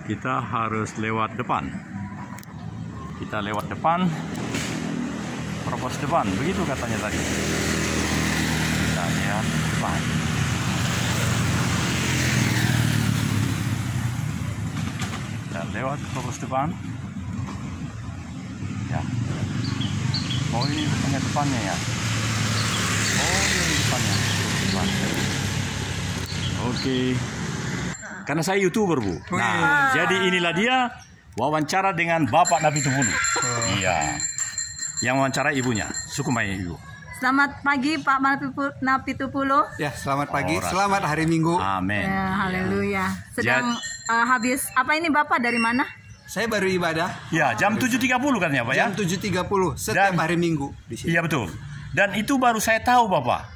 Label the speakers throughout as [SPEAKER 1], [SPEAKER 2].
[SPEAKER 1] Kita harus lewat depan. Kita lewat depan, propos depan, begitu katanya tadi. Kita lihat depan. Dan lewat propos depan. Ya. Oh, ini bukannya depannya ya? Oh, ini depannya. Depan. Oke. Karena saya YouTuber, Bu. Nah, jadi inilah dia wawancara dengan Bapak Napitupulu. Iya. Yang wawancara ibunya. Sukumai Ibu.
[SPEAKER 2] Selamat pagi Pak Napitupulu.
[SPEAKER 3] Ya, selamat pagi. Selamat hari Minggu.
[SPEAKER 1] Amin.
[SPEAKER 2] Ya, haleluya. Sedang habis apa ini Bapak dari mana?
[SPEAKER 3] Saya baru ibadah.
[SPEAKER 1] Ya, jam 7.30 kan ya, Pak ya?
[SPEAKER 3] Jam 7.30 setiap hari Minggu di sini.
[SPEAKER 1] Iya, betul. Dan itu baru saya tahu, Bapak.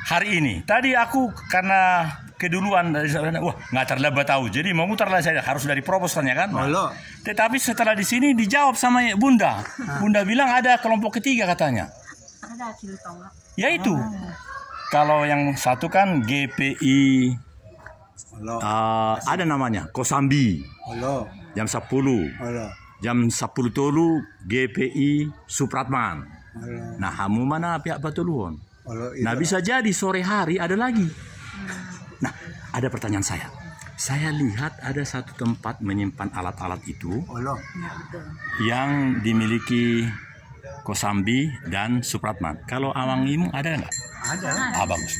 [SPEAKER 1] Hari ini. Tadi aku karena keduluan dari sana, wah nggak terlambat tahu. Jadi memutarlah saya harus dari proposalnya kan. Nah, tetapi setelah di sini dijawab sama Bunda. Bunda bilang ada kelompok ketiga katanya.
[SPEAKER 2] Ada Cilutonga.
[SPEAKER 1] Ya itu. Kalau yang satu kan GPI. Ada namanya Kosambi. Jam 10. Jam 10 tolu GPI Supratman. Nah, kamu mana pihak Batuluon? Nah, bisa jadi sore hari ada lagi. Nah, ada pertanyaan saya. Saya lihat ada satu tempat menyimpan alat-alat itu yang dimiliki Kosambi dan Supratman. Kalau Awang Imung ada nggak? Ada. Bagus.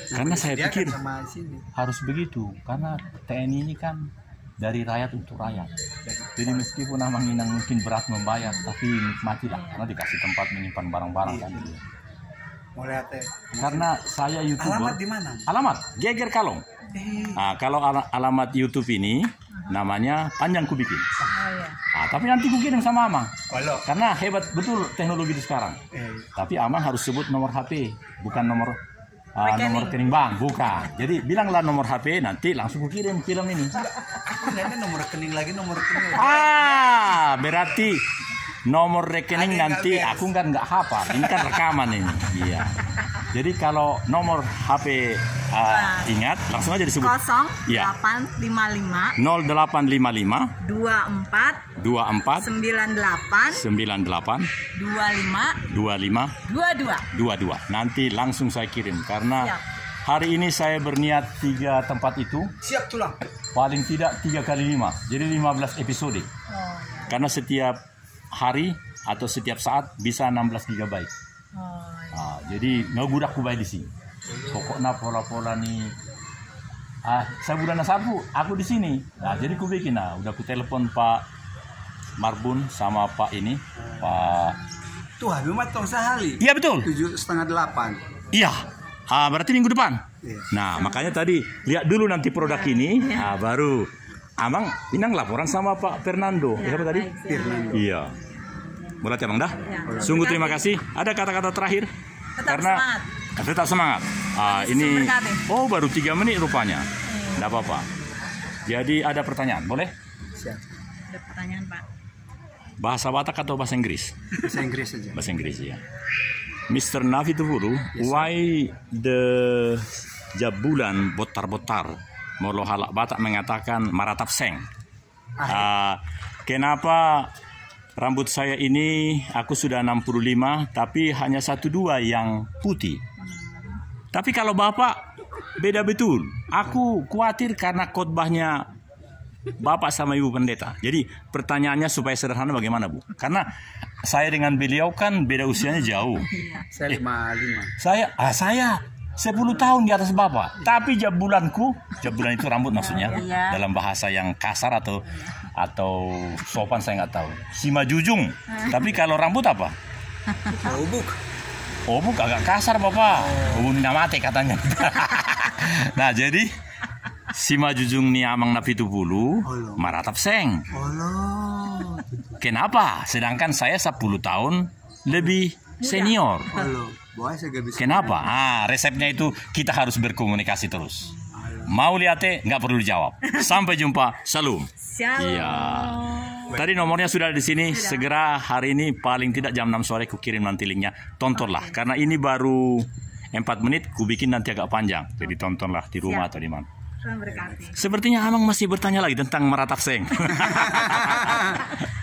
[SPEAKER 1] Karena saya pikir harus begitu. Karena TNI ini kan dari rakyat untuk rakyat. Jadi meskipun Awang Inang mungkin berat membayar, tapi nikmatilah karena dikasih tempat menyimpan barang-barang kan. Karena saya YouTuber.
[SPEAKER 3] Alamat di mana?
[SPEAKER 1] Alamat Geger Kalong. Nah, kalau alamat YouTube ini namanya panjang ku bikin. Nah, tapi nanti ku kirim sama Amang. Karena hebat betul teknologi itu sekarang. Tapi Amang harus sebut nomor HP, bukan nomor rekening bank, bukan. Jadi bilanglah nomor HP, nanti langsung ku kirim film ini.
[SPEAKER 3] Aku nanya nomor rekening lagi.
[SPEAKER 1] Berarti nomor rekening nanti aku kan nggak hafal. Ini kan rekaman ini. Iya. Jadi kalau nomor HP ingat langsung aja disebut.
[SPEAKER 2] 0855
[SPEAKER 1] 0855
[SPEAKER 2] 24
[SPEAKER 1] 98
[SPEAKER 2] 98
[SPEAKER 1] 25 22. Nanti langsung saya kirim karena hari ini saya berniat 3 tempat itu.
[SPEAKER 3] Siap tulang.
[SPEAKER 1] Paling tidak 3 kali 5. Jadi 15 episode. Karena setiap hari atau setiap saat bisa 16 GB. Jadi ngegudak ku di sini. Pokoknya pola-pola nih. Saya bulan sabu, aku di sini. Nah, jadi ku bikin. Udah ku telepon Pak Marbun sama Pak ini, Pak.
[SPEAKER 3] Tuh, Habimat tong sehari.
[SPEAKER 1] Iya betul.
[SPEAKER 3] 7:30 8.
[SPEAKER 1] Iya. Berarti minggu depan. Nah, makanya tadi lihat dulu nanti produk ini. Baru Amang Inang laporan sama Pak Fernando. Siapa tadi?
[SPEAKER 2] Fernando.
[SPEAKER 1] Iya. Boleh ya Bang dah? Sungguh terima kasih. Ada kata-kata terakhir? Tetap semangat. Ini baru 3 menit rupanya. Tidak apa-apa. Jadi ada pertanyaan, boleh?
[SPEAKER 3] Siap.
[SPEAKER 2] Ada pertanyaan, Pak.
[SPEAKER 1] Bahasa Batak atau bahasa Inggris?
[SPEAKER 3] Bahasa Inggris saja.
[SPEAKER 1] Bahasa Inggris ya. Mr. Napitupulu, why the jabulan botar-botar? Molo halak Batak mengatakan maratap seng. Kenapa rambut saya ini aku sudah 65 tapi hanya 1-2 yang putih. Tapi kalau Bapak beda betul. Aku khawatir karena khotbahnya Bapak sama Ibu Pendeta. Jadi pertanyaannya supaya sederhana bagaimana, Bu? Karena saya dengan beliau kan beda usianya jauh.
[SPEAKER 3] Saya 55.
[SPEAKER 1] Saya 10 tahun di atas Bapak. Tapi jabulan itu rambut maksudnya. Dalam bahasa yang kasar atau sopan saya nggak tahu. Sima jujung. Tapi kalau rambut apa? Obuk agak kasar Bapak. Obuk namate katanya. Nah, jadi Sima jujung ni Amang Napitupulu maratap seng. Kenapa? Sedangkan saya 10 tahun lebih senior. Kenapa? Resepnya itu kita harus berkomunikasi terus. Mau lihatnya nggak perlu dijawab. Sampai jumpa. Salam. Iya. Tadi nomornya sudah di sini. Segera hari ini paling tidak jam 6 sore ku kirim nanti linknya. Tontonlah karena ini baru 4 menit, ku bikin nanti agak panjang. Jadi tontonlah di rumah atau di mana.
[SPEAKER 2] Tuhan berkati.
[SPEAKER 1] Sepertinya Amang masih bertanya lagi tentang meratap seng.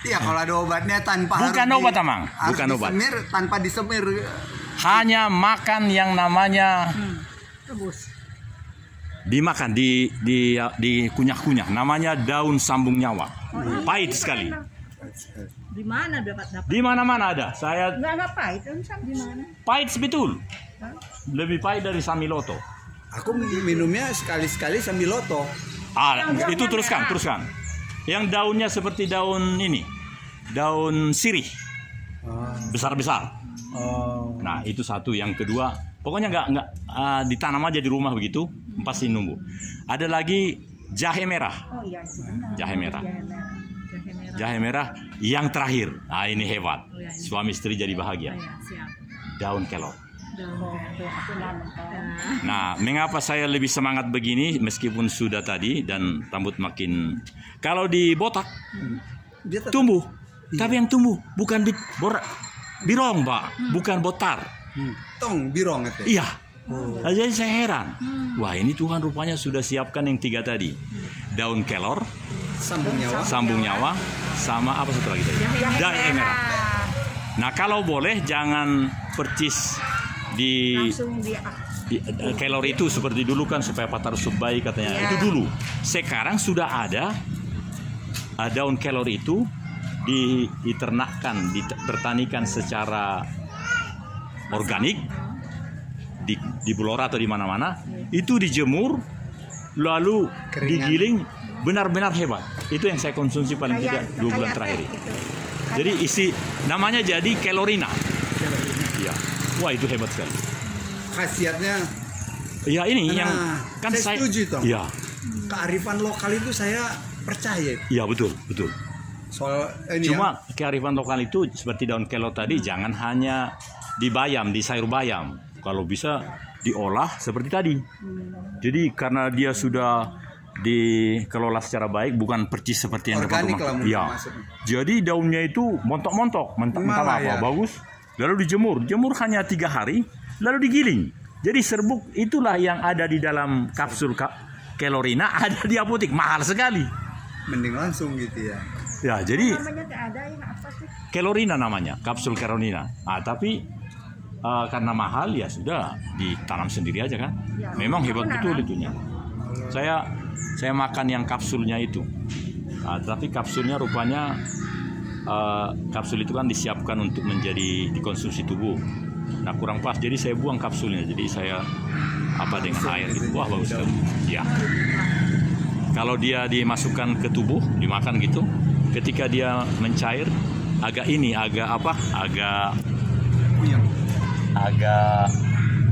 [SPEAKER 3] Iya, kalau ada obatnya tanpa
[SPEAKER 1] Bukan
[SPEAKER 3] harus
[SPEAKER 1] obat, Amang.
[SPEAKER 3] harus
[SPEAKER 1] Bukan obat.
[SPEAKER 3] disemir, tanpa disemir.
[SPEAKER 1] Hanya makan yang namanya
[SPEAKER 2] Rebus.
[SPEAKER 1] dimakan, dikunyah-kunyah. Namanya daun sambung nyawa. Pahit sekali.
[SPEAKER 2] Di mana dapat?
[SPEAKER 1] Di mana-mana ada. Saya
[SPEAKER 2] Enggak pahit, di mana?
[SPEAKER 1] pahit betul. Lebih pahit dari Samiloto.
[SPEAKER 3] Aku minumnya sekali-sekali sambil loto.
[SPEAKER 1] Itu teruskan. Yang daunnya seperti daun ini. Daun sirih. Besar-besar. Nah, itu satu. Yang kedua, pokoknya nggak ditanam aja di rumah begitu, pasti numbuh. Ada lagi jahe merah.
[SPEAKER 2] Oh iya,
[SPEAKER 1] Jahe merah. Jahe merah yang terakhir. Nah, ini hebat. Suami istri jadi bahagia.
[SPEAKER 2] Siap.
[SPEAKER 1] Daun kelor. Nah, mengapa saya lebih semangat begini meskipun sudah tadi dan rambut makin, kalau dibotak
[SPEAKER 3] Dia tetap
[SPEAKER 1] tumbuh, tapi yang tumbuh bukan birong, Pak, bukan botar.
[SPEAKER 3] tong birong itu.
[SPEAKER 1] Iya. Jadi saya heran. Wah, ini Tuhan rupanya sudah siapkan yang 3 tadi. Daun kelor, sambung nyawa, sama apa satu lagi tadi? Jahe merah. Nah, kalau boleh jangan percis di kelor itu seperti dulu kan, supaya patar subai katanya. Itu dulu. Sekarang sudah ada daun kelor itu diternakkan, dipertanikan secara organik di Blora atau di mana-mana. Itu dijemur lalu digiling, benar-benar hebat. Itu yang saya konsumsi paling tidak 2 bulan terakhir. Jadi namanya jadi kelorina. Ya. Wah, itu hebat sekali.
[SPEAKER 3] Khasiatnya.
[SPEAKER 1] Ya, ini yang kan
[SPEAKER 3] saya setuju, Tong.
[SPEAKER 1] Ya.
[SPEAKER 3] Kearifan lokal itu saya percaya.
[SPEAKER 1] Iya, betul.
[SPEAKER 3] Soal ini
[SPEAKER 1] Cuma kearifan lokal itu seperti daun kelor tadi, jangan hanya dibayam, di sayur bayam. Kalau bisa diolah seperti tadi. Jadi karena dia sudah dikelola secara baik, bukan percis seperti yang
[SPEAKER 3] organik lah mungkin
[SPEAKER 1] ya.
[SPEAKER 3] maksudnya.
[SPEAKER 1] Jadi daunnya itu montok-montok, mentah-mentah apa bagus. Lalu dijemur hanya 3 hari, lalu digiling. Jadi serbuk itulah yang ada di dalam kapsul kelorina, ada di apotek, mahal sekali.
[SPEAKER 3] Mending langsung gitu ya.
[SPEAKER 1] Ya, jadi
[SPEAKER 2] Namanya nggak ada yang apa sih?
[SPEAKER 1] kelorina namanya, kapsul kelorina. Tapi karena mahal ya sudah ditanam sendiri aja kan. Memang hebat betul itunya. Saya makan yang kapsulnya itu. Tapi kapsulnya rupanya kapsul itu kan disiapkan untuk menjadi dikonsumsi tubuh. Nah, kurang pas, jadi saya buang kapsulnya. Jadi saya dengan air gitu. Wah, bagus sekali. Ya. Kalau dia dimasukkan ke tubuh, dimakan gitu, ketika dia mencair agak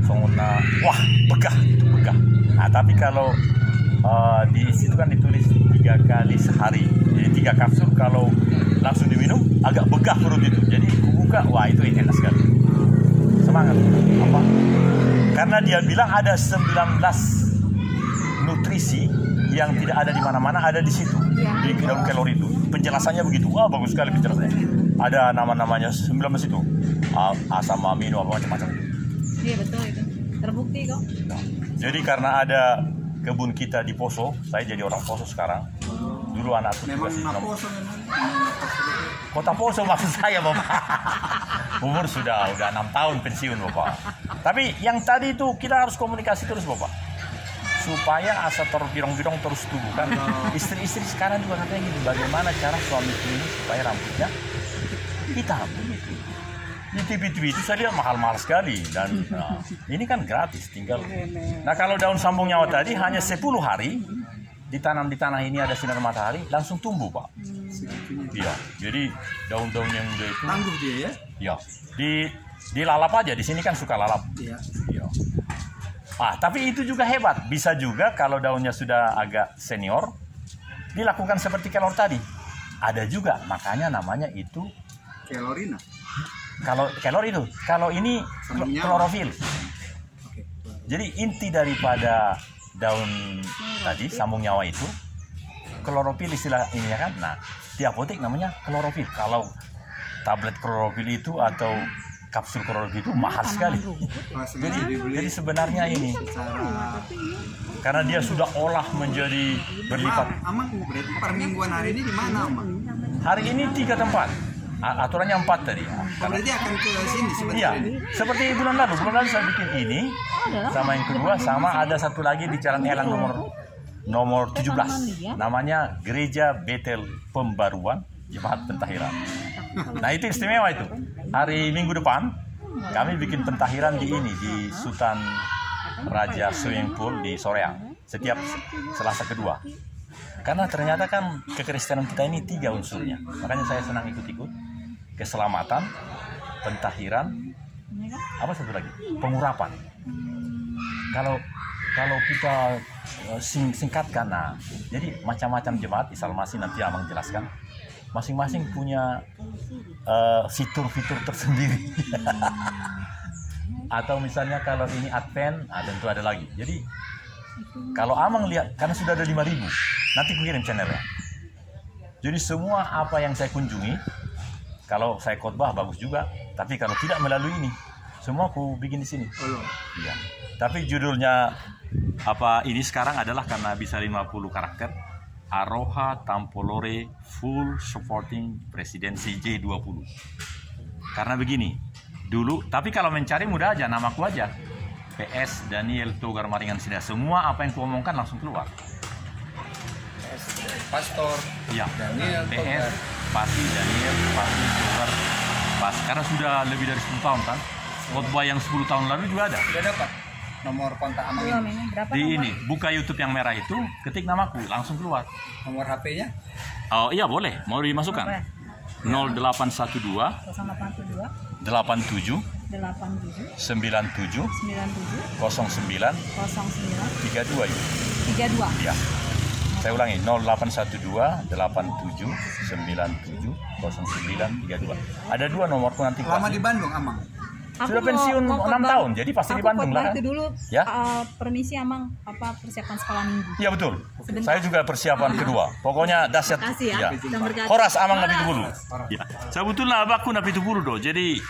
[SPEAKER 1] songona, wah, begah. Nah, tapi kalau di situ kan ditulis 3 kali sehari. Jadi 3 kapsul kalau langsung diminum agak begah perut itu. Jadi buka, wah itu enak sekali. Semangat. Apa? Karena dia bilang ada 19 nutrisi yang tidak ada di mana-mana, ada di situ. Di daun kelor itu. Penjelasannya begitu. Wah, bagus sekali penjelasannya. Ada nama-namanya 19 itu. Asam amino apa macam-macam.
[SPEAKER 2] Iya, betul itu. Terbukti kok.
[SPEAKER 1] Jadi karena ada kebun kita di Poso, saya jadi orang Poso sekarang. Dulu anakku
[SPEAKER 3] Memang
[SPEAKER 1] juga
[SPEAKER 3] Poso
[SPEAKER 1] Kota Poso maksud saya, Bapak. Umur sudah 6 tahun pensiun, Bapak. Tapi yang tadi itu kita harus komunikasi terus, Bapak. Supaya asa birong-birong terus tumbuh kan. Istri-istri sekarang juga katanya gitu, bagaimana cara suami ini supaya rambutnya hitam begitu. Di TV-TV itu saya lihat mahal-mahal sekali dan ini kan gratis tinggal. Nah, kalau daun sambung nyawa tadi hanya 10 hari ditanam di tanah ini, ada sinar matahari, langsung tumbuh, Pak. Iya, jadi daun-daun yang udah itu
[SPEAKER 3] tangguh dia ya.
[SPEAKER 1] Iya. Dilalap aja, di sini kan suka lalap.
[SPEAKER 3] Iya.
[SPEAKER 1] Iya. Tapi itu juga hebat. Bisa juga kalau daunnya sudah agak senior dilakukan seperti kelor tadi. Ada juga, makanya namanya itu
[SPEAKER 3] kelorina.
[SPEAKER 1] Kalau kelor itu, kalau ini klorofil. Jadi inti daripada daun tadi sambung nyawa itu klorofil istilah ini ya kan. Nah, di apotek namanya klorofil. Kalau tablet klorofil itu atau kapsul kronologi itu mahal sekali. Jadi sebenarnya ini karena dia sudah olah menjadi berlipat.
[SPEAKER 3] Amang berarti per mingguan hari ini di mana, Amang?
[SPEAKER 1] Hari ini 3 tempat. Aturannya 4 tadi.
[SPEAKER 3] Berarti akan ke sini sebenarnya.
[SPEAKER 1] Iya, seperti bulan lalu. Bulan lalu saya bikin ini sama yang kedua, sama ada satu lagi di Jalan Elang nomor 17. Namanya Gereja Betel Pembaruan Jemaat Pentahiran. Nah, itu istimewa itu. Hari Minggu depan kami bikin pentahiran di Sultan Raja Swimming Pool di Soreang setiap Selasa kedua. Karena ternyata kan kekristenan kita ini 3 unsurnya. Makanya saya senang ikut-ikut. Keselamatan, pentahiran, apa satu lagi? Pengurapan. Kalau kita singkatkan, nah, jadi macam-macam jemaat Isalmasi nanti Amang jelaskan. Masing-masing punya fitur-fitur tersendiri. Atau misalnya kalau ini Advent, tentu ada lagi. Jadi kalau Amang lihat, karena sudah ada 5.000, nanti aku kirim channelnya. Jadi semua apa yang saya kunjungi, kalau saya khotbah bagus juga, tapi kalau tidak melalui ini, semua aku bikin di sini. Iya. Tapi judulnya ini sekarang adalah karena bisa 50 karakter. Aroha Tampolore Full Supporting Presidency G20. Karena begini, dulu, tapi kalau mencari mudah aja, namaku aja. PS Daniel Togar Maringan Sida. Semua apa yang kuomongkan langsung keluar.
[SPEAKER 3] Pastor.
[SPEAKER 1] Iya.
[SPEAKER 3] Daniel
[SPEAKER 1] PS Pasti Daniel Pasti Togar Pas. Karena sudah lebih dari 10 tahun kan. Khotbah yang 10 tahun lalu juga ada.
[SPEAKER 3] Sudah dapat nomor kontak Amang ini.
[SPEAKER 1] Di ini, buka YouTube yang merah itu, ketik namaku, langsung keluar.
[SPEAKER 3] Nomor HP-nya?
[SPEAKER 1] Oh iya boleh, mau dimasukkan. 0812 87 97 09 09 32 itu.
[SPEAKER 2] 32.
[SPEAKER 1] Iya. Saya ulangi 0812 87 97 09 32. Ada 2 nomorku nanti.
[SPEAKER 3] Lama di Bandung, Amang?
[SPEAKER 1] Sudah pensiun 6 tahun, jadi pasti di Bandung lah.
[SPEAKER 2] Itu dulu,
[SPEAKER 1] ya?
[SPEAKER 2] Permisi Amang, persiapan sekolah minggu?
[SPEAKER 1] Iya betul.
[SPEAKER 2] Sebentar.
[SPEAKER 1] Saya juga persiapan kedua. Pokoknya dahsyat.
[SPEAKER 2] Kasih ya.
[SPEAKER 1] Horas Amang nabi tu bulu. Ya. Sebetulnya abakku nabi tu bulu do. Jadi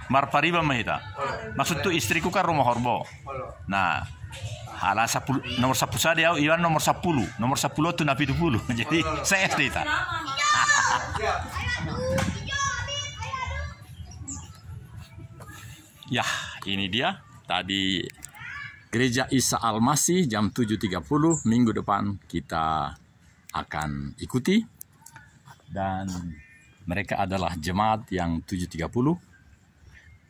[SPEAKER 1] marpariba mahita. Maksud tu istriku kan rumah horbo. Nah, hala 10 nomor 10 saja iwan nomor 10. Nomor 10 tu nabi tu bulu. Jadi saya SD ta. Ya, ini dia tadi Gereja Isa Al-Masih jam 7.30 minggu depan kita akan ikuti. Dan mereka adalah jemaat yang 7.30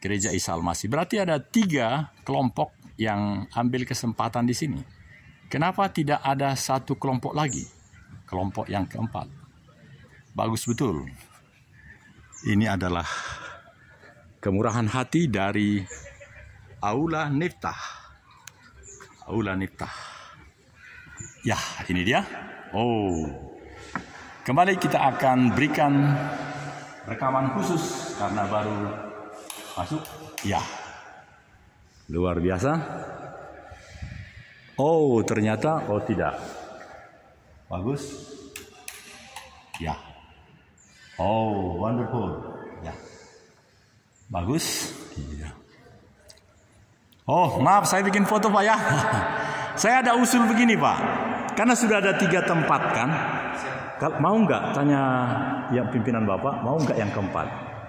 [SPEAKER 1] Gereja Isa Al-Masih. Berarti ada 3 kelompok yang ambil kesempatan di sini. Kenapa tidak ada satu kelompok lagi? Kelompok yang keempat. Bagus betul. Ini adalah kemurahan hati dari Aula Niftah. Aula Niftah. Ya, ini dia. Oh. Kembali kita akan berikan rekaman khusus karena baru masuk. Ya. Luar biasa. Oh, ternyata tidak. Bagus. Ya. Oh, wonderful. Ya. Bagus. Iya. Oh, maaf saya bikin foto Pak ya. Saya ada usul begini Pak. Karena sudah ada 3 tempat kan. Mau nggak tanya yang pimpinan Bapak, mau nggak yang keempat?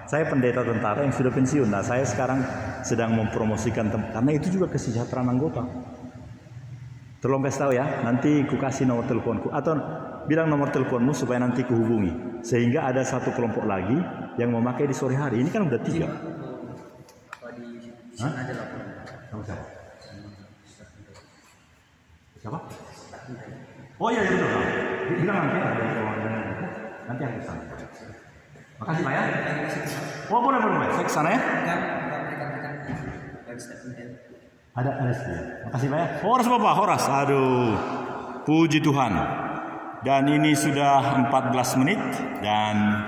[SPEAKER 1] Saya pendeta tentara yang sudah pensiun. Nah, saya sekarang sedang mempromosikan karena itu juga kesejahteraan anggota. Tolong kasih tahu ya, nanti ku kasih nomor teleponku atau bilang nomor teleponmu supaya nanti ku hubungi. Sehingga ada satu kelompok lagi yang memakai di sore hari. Ini kan udah 3. Hah? Siapa? Siapa? Oh iya betul. Bilang nanti ada nanti aku kesana. Makasih Pak ya. Oh boleh. Saya kesana ya. Ada sih. Makasih Pak ya. Horas Bapak, horas. Aduh. Puji Tuhan. Dan ini sudah 14 menit dan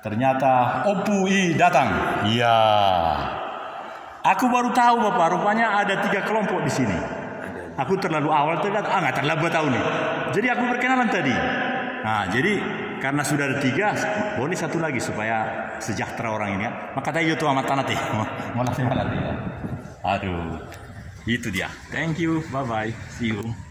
[SPEAKER 1] ternyata Opui datang. Iya. Aku baru tahu Bapak, rupanya ada 3 kelompok di sini. Aku terlalu awal nggak terlambat tahu nih. Jadi aku berkenalan tadi. Nah, jadi karena sudah ada 3, boleh satu lagi supaya sejahtera orang ini ya. Maka tayo to amat tanat eh. Malah ya. Aduh. Itu dia. Thank you. Bye bye. See you.